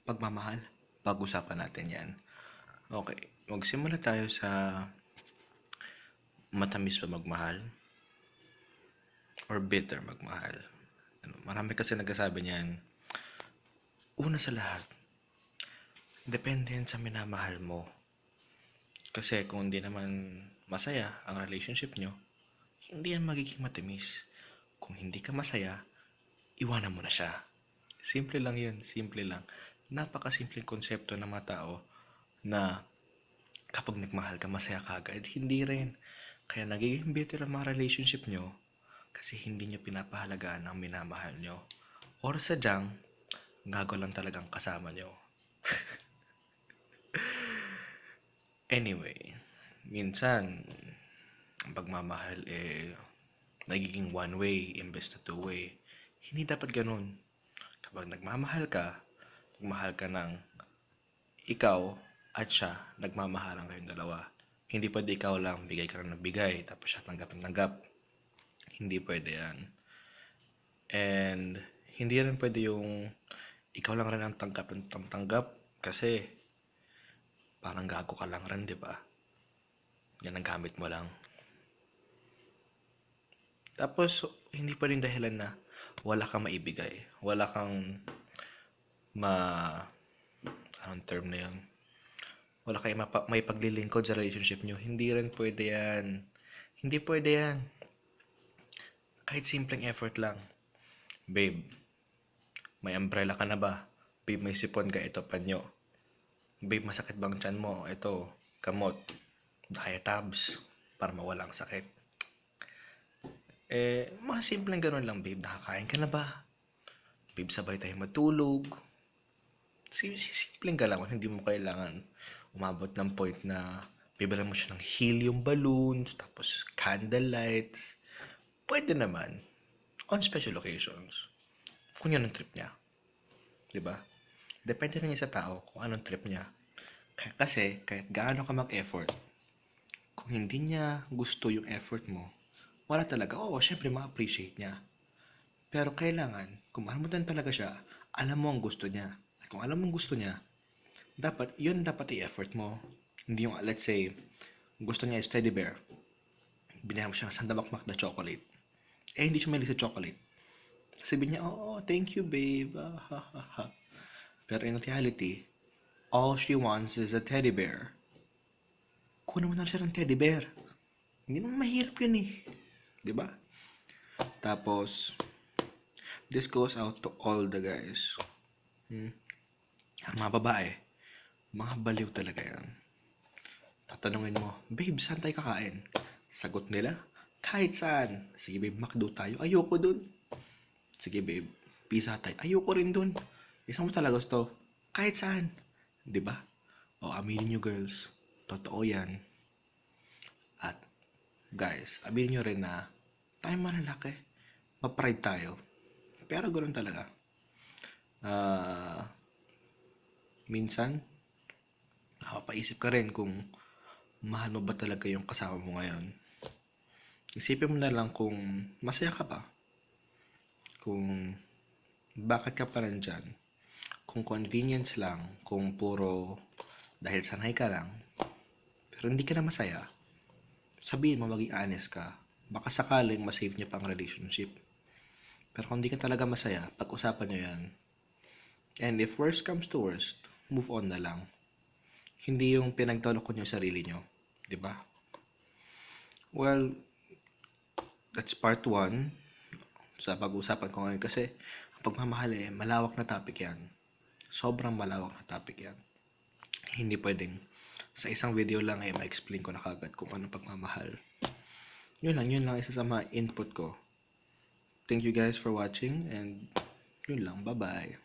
Pagmamahal, pag-usapan natin yan. Okay, magsimula tayo sa matamis ba magmahal or bitter magmahal. Marami kasi nagsasabi niyan. Una sa lahat, depende yan sa minamahal mo. Kasi kung hindi naman masaya ang relationship nyo, hindi yan magiging matamis. Kung hindi ka masaya, iwanan mo na siya. Simple lang yun, simple lang. Napakasimpleng konsepto ng mga tao na kapag nagmahal ka, masaya ka agad. Hindi rin. Kaya nagiging bitter ang mga relationship nyo kasi hindi nyo pinapahalagaan ang minamahal nyo. Or sadyang, gago lang talagang kasama nyo. Anyway, minsan, ang pagmamahal nagiging one way imbes na two way. Hindi dapat ganun. Kapag nagmamahal ka ng ikaw at siya, nagmamahalan kayong dalawa. Hindi pwede ikaw lang, bigay ka lang ng bigay, tapos siya tanggap. Hindi pwede yan. And, hindi rin pwede yung ikaw lang rin ang tanggap kasi parang gago ka lang rin, di ba? Yan ang gamit mo lang. Tapos, hindi pa rin dahilan na wala kang maibigay. Wala kang anong term na yun? Wala kayong may paglilingkod sa relationship nyo. Hindi rin pwede yan. Hindi pwede yan. Kahit simpleng effort lang. Babe, may umbrella ka na ba? Babe, may sipon ka. Ito, panyo. Babe, masakit bang tiyan mo? Ito, kamot. Diatabs. Para mawalang sakit. Mga simpleng ganun lang, babe. Nakakain ka na ba? Babe, sabay tayo matulog. Simpleng ka lang. Hindi mo kailangan umabot ng point na bibilan mo siya ng helium balloons, tapos candlelights. Pwede naman. On special occasions. Kung yun ang trip niya. Diba? Depende rin sa tao kung anong trip niya. Kasi, kahit gaano ka mag-effort, kung hindi niya gusto yung effort mo, wala talaga. Oo, syempre ma-appreciate niya. Pero kailangan, kung mahal mo din talaga siya, alam mo ang gusto niya. At kung alam mo ang gusto niya, yun dapat i-effort mo. Hindi yung, let's say, gusto niya is teddy bear. Binigyan mo siya ng sandamakmak na chocolate. Hindi siya mahilig sa chocolate. Sabihin niya, oh, thank you, babe. Pero in reality, all she wants is a teddy bear. Kunin mo na siya ng teddy bear. Hindi naman mahirap yun eh. Diba? Tapos, this goes out to all the guys. Ang mga babae, mga baliw talaga yan. Tatanungin mo, babe, saan tayo kakain? Sagot nila, kahit saan. Sige babe, McDo tayo. Ayoko dun. Sige babe, pizza tayo. Ayoko rin dun. Isang mo talaga gusto. Kahit saan. Diba? O, aminin nyo girls. Totoo yan. At, guys, aminin nyo rin na tayo manlalaki. Ma-pride tayo. Pero ganoon talaga. Minsan, nakapaisip ka rin kung mahal mo ba talaga yung kasama mo ngayon. Isipin mo na lang kung masaya ka ba. Kung bakit ka pa rin dyan. Kung convenience lang. Kung puro dahil sanay ka lang. Pero hindi ka na masaya. Sabihin mo, maging honest ka. Baka sakaling masave niya pang relationship. Pero kung hindi ka talaga masaya, pag-usapan nyo yan. And if worst comes to worst, move on na lang. Hindi yung pinagtalok ko nyo sarili nyo. Diba? Well, that's part 1 sa pag-usapan ko ngayon kasi ang pagmamahal malawak na topic yan. Sobrang malawak na topic yan. Hindi pwedeng sa isang video lang ma-explain ko na kagad kung ano pagmamahal. Yun lang isa sa mga input ko. Thank you guys for watching and yun lang, bye-bye.